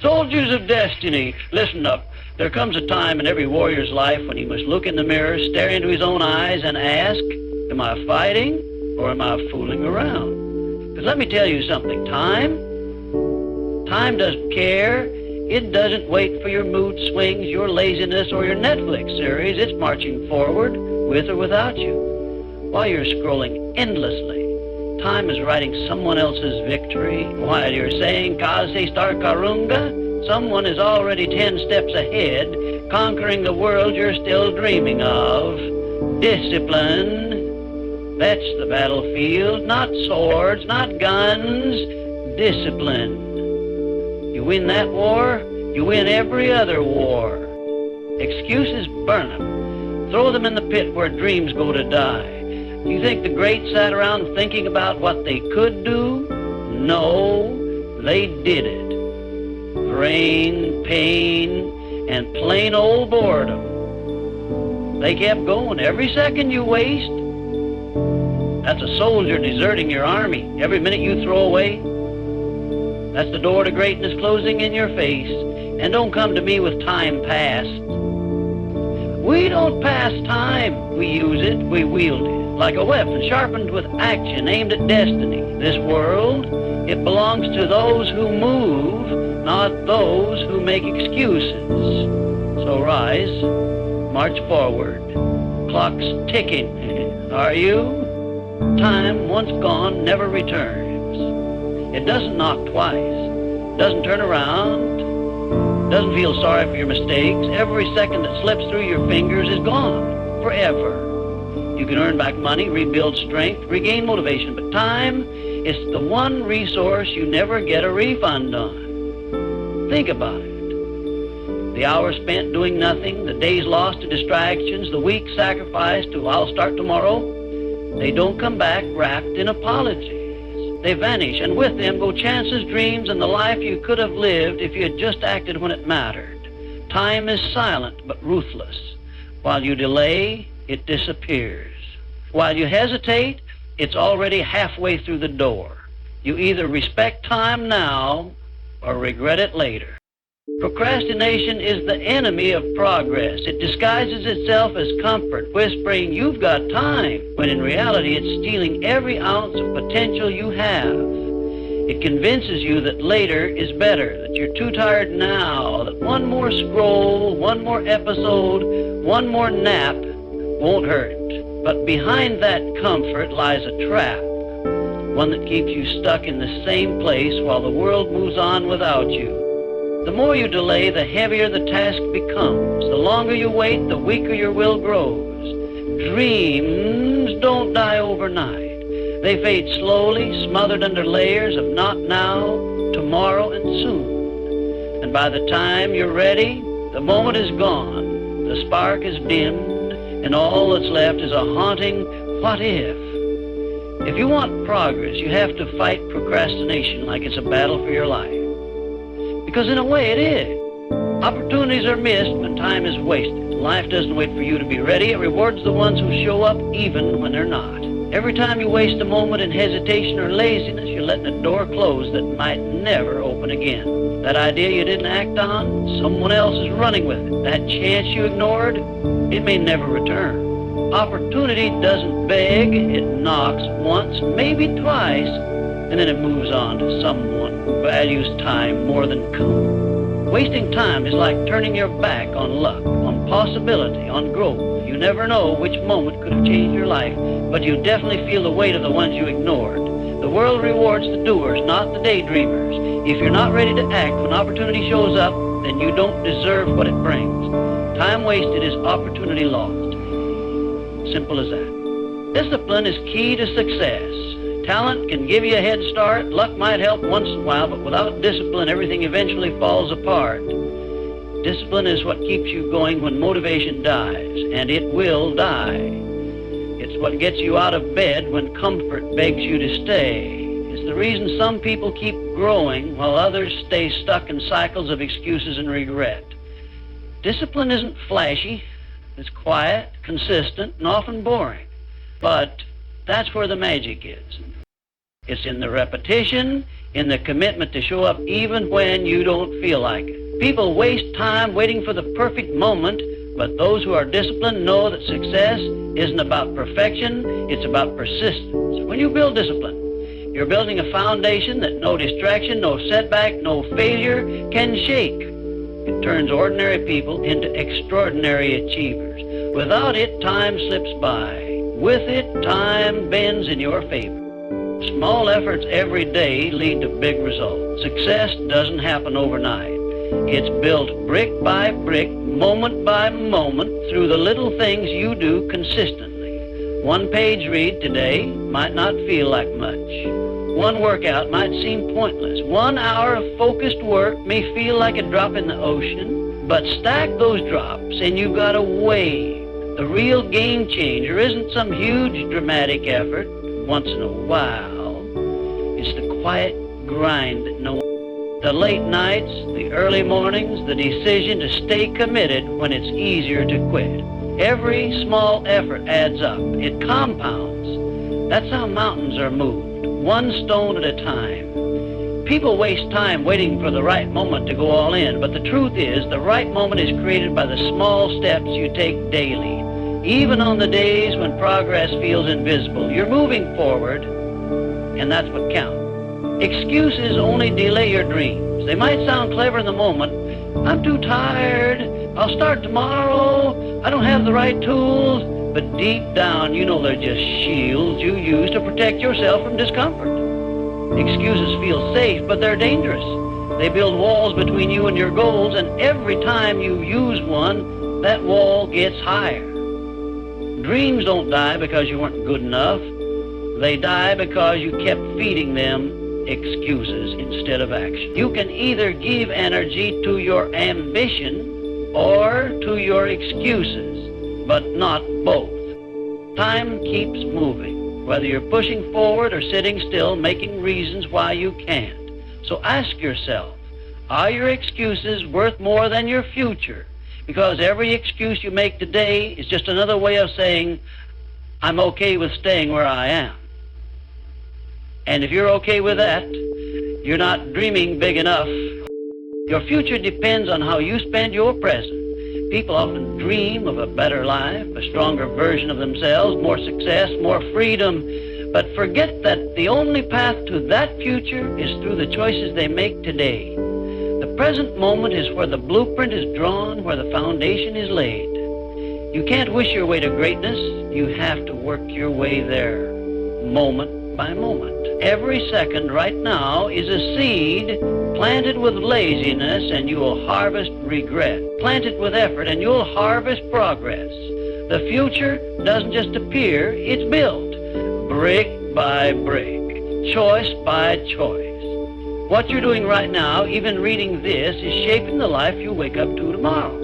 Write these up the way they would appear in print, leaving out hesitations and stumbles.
Soldiers of destiny, listen up. There comes a time in every warrior's life when he must look in the mirror, stare into his own eyes, and ask, am I fighting or am I fooling around? Because let me tell you something, time doesn't care. It doesn't wait for your mood swings, your laziness, or your Netflix series. It's marching forward, with or without you. While you're scrolling endlessly, time is writing someone else's victory. While you're saying, Kaze Star Karunga, someone is already 10 steps ahead, conquering the world you're still dreaming of. Discipline. That's the battlefield. Not swords, not guns. Discipline. You win that war, you win every other war. Excuses, burn them. Throw them in the pit where dreams go to die. You think the greats sat around thinking about what they could do? No, they did it. Rain, pain, and plain old boredom. They kept going. Every second you waste, that's a soldier deserting your army. Every minute you throw away, that's the door to greatness closing in your face. And don't come to me with time past. We don't pass time. We use it, we wield it. Like a weapon sharpened with action aimed at destiny. This world, it belongs to those who move, not those who make excuses. So rise, march forward. Clock's ticking. Are you? Time, once gone, never returns. It doesn't knock twice, doesn't turn around, doesn't feel sorry for your mistakes. Every second that slips through your fingers is gone forever. You can earn back money, rebuild strength, regain motivation, but time is the one resource you never get a refund on. Think about it. The hours spent doing nothing, the days lost to distractions, the weeks sacrificed to I'll start tomorrow, they don't come back wrapped in apologies. They vanish, and with them go chances, dreams, and the life you could have lived if you had just acted when it mattered. Time is silent but ruthless. While you delay, it disappears. While you hesitate, it's already halfway through the door. You either respect time now or regret it later. Procrastination is the enemy of progress. It disguises itself as comfort, whispering, you've got time, when in reality it's stealing every ounce of potential you have. It convinces you that later is better, that you're too tired now, that one more scroll, one more episode, one more nap won't hurt. But behind that comfort lies a trap, one that keeps you stuck in the same place while the world moves on without you. The more you delay, the heavier the task becomes. The longer you wait, the weaker your will grows. Dreams don't die overnight. They fade slowly, smothered under layers of not now, tomorrow, and soon. And by the time you're ready, the moment is gone, the spark is dimmed, and all that's left is a haunting what if. If you want progress, you have to fight procrastination like it's a battle for your life. Because in a way it is. Opportunities are missed when time is wasted. Life doesn't wait for you to be ready. It rewards the ones who show up even when they're not. Every time you waste a moment in hesitation or laziness, you're letting a door close that might never open again. That idea you didn't act on, someone else is running with it. That chance you ignored, it may never return. Opportunity doesn't beg. It knocks once, maybe twice, and then it moves on to someone who values time more than comfort. Wasting time is like turning your back on luck, on possibility, on growth. You never know which moment could have changed your life, but you definitely feel the weight of the ones you ignored. The world rewards the doers, not the daydreamers. If you're not ready to act when opportunity shows up, then you don't deserve what it brings. Time wasted is opportunity lost. Simple as that. Discipline is key to success. Talent can give you a head start. Luck might help once in a while, but without discipline, everything eventually falls apart. Discipline is what keeps you going when motivation dies, and it will die. It's what gets you out of bed when comfort begs you to stay. It's the reason some people keep growing while others stay stuck in cycles of excuses and regret. Discipline isn't flashy. It's quiet, consistent, and often boring. But that's where the magic is. It's in the repetition, in the commitment to show up even when you don't feel like it. People waste time waiting for the perfect moment, but those who are disciplined know that success isn't about perfection, it's about persistence. When you build discipline, you're building a foundation that no distraction, no setback, no failure can shake. It turns ordinary people into extraordinary achievers. Without it, time slips by. With it, time bends in your favor. Small efforts every day lead to big results. Success doesn't happen overnight. It's built brick by brick, moment by moment, through the little things you do consistently. One page read today might not feel like much. One workout might seem pointless. 1 hour of focused work may feel like a drop in the ocean, but stack those drops and you've got a wave. The real game changer isn't some huge dramatic effort once in a while. It's the quiet grind that no one... The late nights, the early mornings, the decision to stay committed when it's easier to quit. Every small effort adds up. It compounds. That's how mountains are moved, one stone at a time. People waste time waiting for the right moment to go all in, but the truth is the right moment is created by the small steps you take daily. Even on the days when progress feels invisible, you're moving forward, and that's what counts. Excuses only delay your dreams. They might sound clever in the moment. I'm too tired. I'll start tomorrow. I don't have the right tools. But deep down, you know they're just shields you use to protect yourself from discomfort. Excuses feel safe, but they're dangerous. They build walls between you and your goals, and every time you use one, that wall gets higher. Dreams don't die because you weren't good enough. They die because you kept feeding them excuses instead of action. You can either give energy to your ambition or to your excuses, but not both. Time keeps moving, whether you're pushing forward or sitting still, making reasons why you can't. So ask yourself, are your excuses worth more than your future? Because every excuse you make today is just another way of saying, I'm okay with staying where I am. And if you're okay with that, you're not dreaming big enough. Your future depends on how you spend your present. People often dream of a better life, a stronger version of themselves, more success, more freedom, but forget that the only path to that future is through the choices they make today. The present moment is where the blueprint is drawn, where the foundation is laid. You can't wish your way to greatness. You have to work your way there, moment by moment. Every second right now is a seed planted with laziness and you will harvest regret. Plant it with effort and you'll harvest progress. The future doesn't just appear, it's built, brick by brick, choice by choice. What you're doing right now, even reading this, is shaping the life you wake up to tomorrow.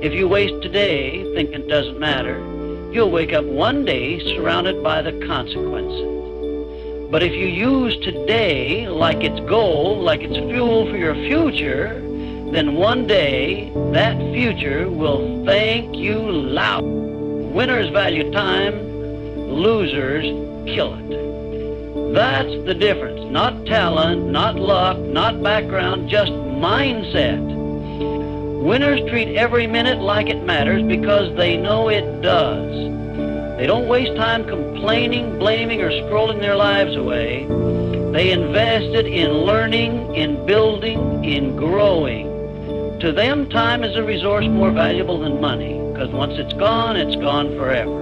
If you waste today thinking it doesn't matter, you'll wake up one day surrounded by the consequences. But if you use today like it's gold, like it's fuel for your future, then one day that future will thank you loud. Winners value time, losers kill it. That's the difference. Not talent, not luck, not background, just mindset. Winners treat every minute like it matters because they know it does. They don't waste time complaining, blaming, or scrolling their lives away. They invest it in learning, in building, in growing. To them, time is a resource more valuable than money, because once it's gone forever.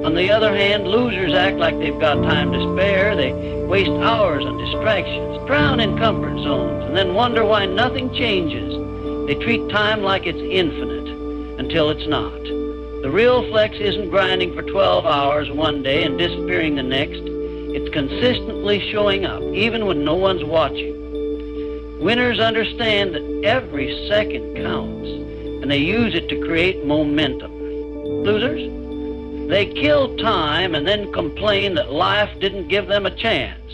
On the other hand, losers act like they've got time to spare. They waste hours on distractions, drown in comfort zones, and then wonder why nothing changes. They treat time like it's infinite until it's not. The real flex isn't grinding for 12 hours one day and disappearing the next. It's consistently showing up, even when no one's watching. Winners understand that every second counts, and they use it to create momentum. Losers? They kill time and then complain that life didn't give them a chance.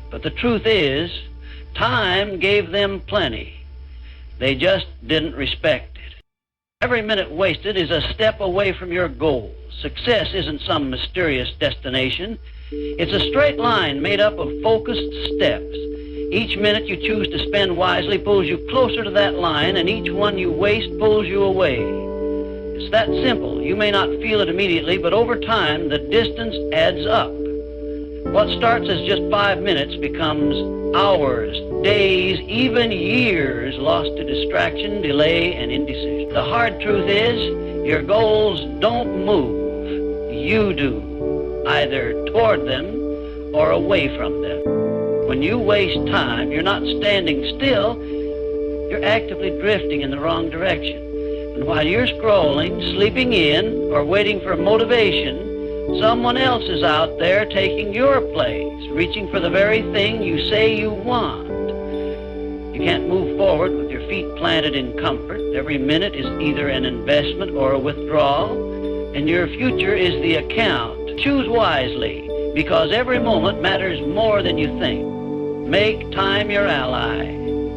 But the truth is, time gave them plenty. They just didn't respect it. Every minute wasted is a step away from your goal. Success isn't some mysterious destination. It's a straight line made up of focused steps. Each minute you choose to spend wisely pulls you closer to that line, and each one you waste pulls you away. It's that simple. You may not feel it immediately, but over time, the distance adds up. What starts as just 5 minutes becomes hours, days, even years lost to distraction, delay, and indecision. The hard truth is, your goals don't move. You do, either toward them or away from them. When you waste time, you're not standing still, you're actively drifting in the wrong direction. And while you're scrolling, sleeping in, or waiting for motivation, someone else is out there taking your place, reaching for the very thing you say you want. You can't move forward with your feet planted in comfort. Every minute is either an investment or a withdrawal, and your future is the account. Choose wisely, because every moment matters more than you think. Make time your ally,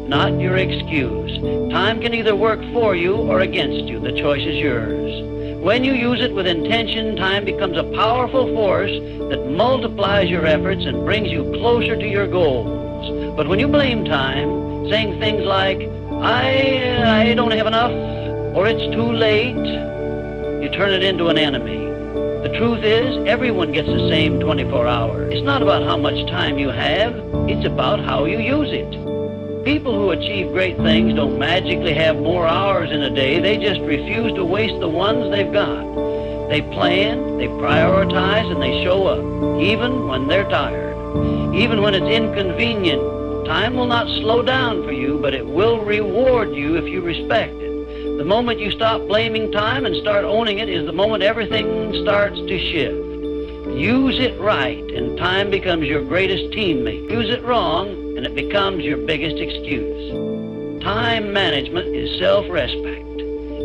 not your excuse. Time can either work for you or against you. The choice is yours. When you use it with intention, time becomes a powerful force that multiplies your efforts and brings you closer to your goals. But when you blame time, saying things like, I don't have enough, or it's too late, you turn it into an enemy. The truth is, everyone gets the same 24 hours. It's not about how much time you have, it's about how you use it. People who achieve great things don't magically have more hours in a day, they just refuse to waste the ones they've got. They plan, they prioritize, and they show up, even when they're tired. Even when it's inconvenient, time will not slow down for you, but it will reward you if you respect it. The moment you stop blaming time and start owning it is the moment everything starts to shift. Use it right, and time becomes your greatest teammate. Use it wrong, and it becomes your biggest excuse. Time management is self-respect.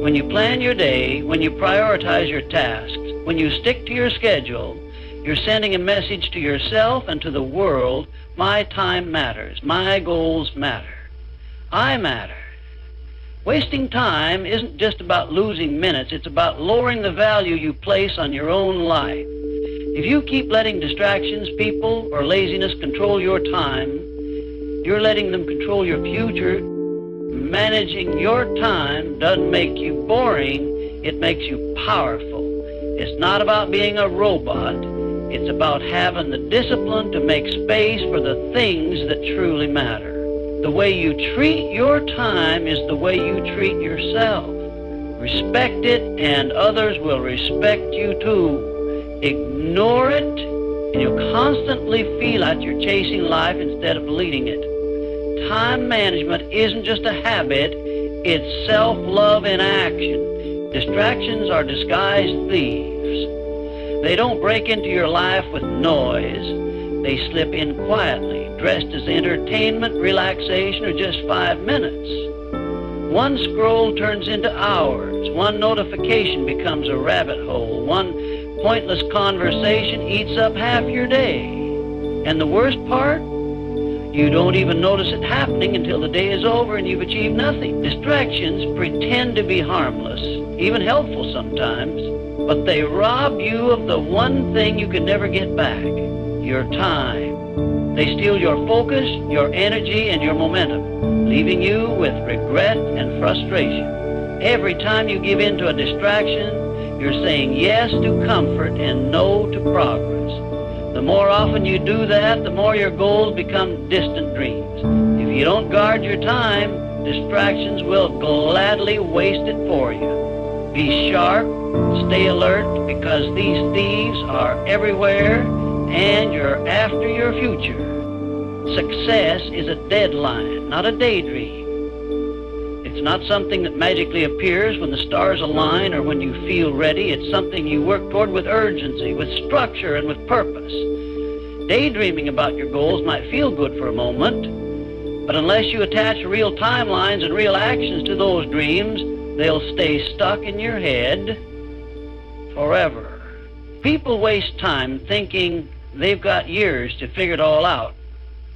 When you plan your day, when you prioritize your tasks, when you stick to your schedule, you're sending a message to yourself and to the world, my time matters, my goals matter, I matter. Wasting time isn't just about losing minutes, it's about lowering the value you place on your own life. If you keep letting distractions, people, or laziness control your time, you're letting them control your future. Managing your time doesn't make you boring, it makes you powerful. It's not about being a robot, it's about having the discipline to make space for the things that truly matter. The way you treat your time is the way you treat yourself. Respect it, and others will respect you too. Ignore it, and you'll constantly feel like you're chasing life instead of leading it. Time management isn't just a habit, it's self-love in action. Distractions are disguised thieves. They don't break into your life with noise. They slip in quietly, dressed as entertainment, relaxation, or just 5 minutes. One scroll turns into hours. One notification becomes a rabbit hole. One pointless conversation eats up half your day. And the worst part? You don't even notice it happening until the day is over and you've achieved nothing. Distractions pretend to be harmless, even helpful sometimes, but they rob you of the one thing you can never get back. Your time. They steal your focus, your energy, and your momentum, leaving you with regret and frustration. Every time you give in to a distraction, you're saying yes to comfort and no to progress. The more often you do that, the more your goals become distant dreams. If you don't guard your time, distractions will gladly waste it for you. Be sharp, stay alert, because these thieves are everywhere, and you're after your future. Success is a deadline, not a daydream. It's not something that magically appears when the stars align or when you feel ready. It's something you work toward with urgency, with structure, and with purpose. Daydreaming about your goals might feel good for a moment, but unless you attach real timelines and real actions to those dreams, they'll stay stuck in your head forever. People waste time thinking they've got years to figure it all out.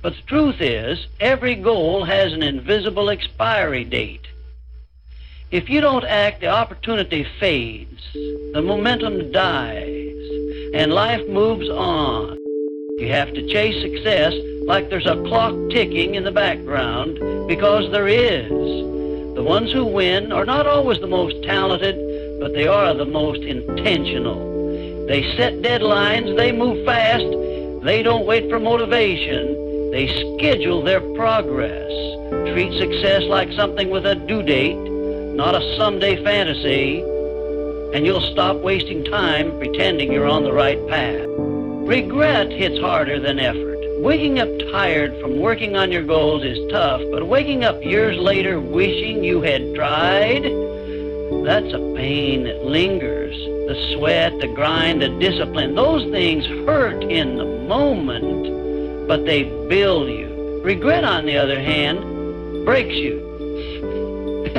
But the truth is, every goal has an invisible expiry date. If you don't act, the opportunity fades, the momentum dies, and life moves on. You have to chase success like there's a clock ticking in the background, because there is. The ones who win are not always the most talented, but they are the most intentional. They set deadlines, they move fast, they don't wait for motivation, they schedule their progress. Treat success like something with a due date, not a someday fantasy, and you'll stop wasting time pretending you're on the right path. Regret hits harder than effort. Waking up tired from working on your goals is tough, but waking up years later wishing you had tried, that's a pain that lingers. The sweat, the grind, the discipline, those things hurt in the moment, but they build you. Regret, on the other hand, breaks you.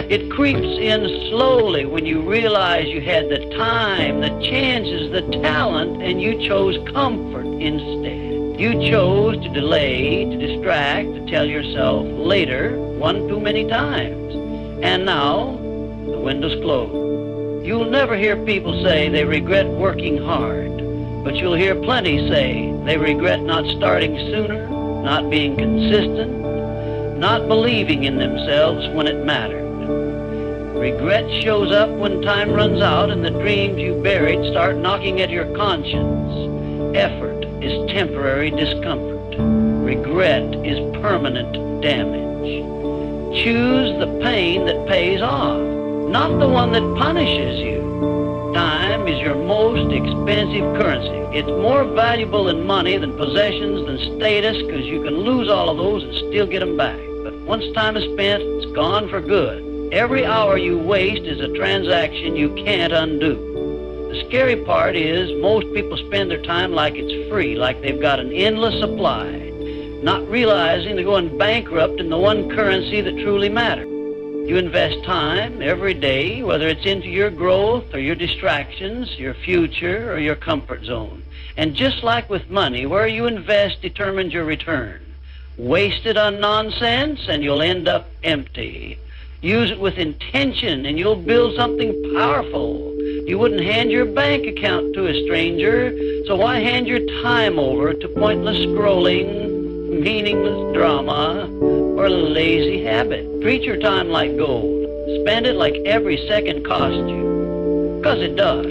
It creeps in slowly when you realize you had the time, the chances, the talent, and you chose comfort instead. You chose to delay, to distract, to tell yourself later one too many times. And now, the window's closed. You'll never hear people say they regret working hard, but you'll hear plenty say they regret not starting sooner, not being consistent, not believing in themselves when it mattered. Regret shows up when time runs out and the dreams you buried start knocking at your conscience. Effort is temporary discomfort. Regret is permanent damage. Choose the pain that pays off, not the one that punishes you. Time is your most expensive currency. It's more valuable than money, than possessions, than status, because you can lose all of those and still get them back. But once time is spent, it's gone for good. Every hour you waste is a transaction you can't undo. The scary part is most people spend their time like it's free, like they've got an endless supply, not realizing they're going bankrupt in the one currency that truly matters. You invest time every day, whether it's into your growth or your distractions, your future or your comfort zone. And just like with money, where you invest determines your return. Waste it on nonsense and you'll end up empty. Use it with intention and you'll build something powerful. You wouldn't hand your bank account to a stranger, so why hand your time over to pointless scrolling, meaningless drama, or lazy habit? Treat your time like gold. Spend it like every second costs you, because it does.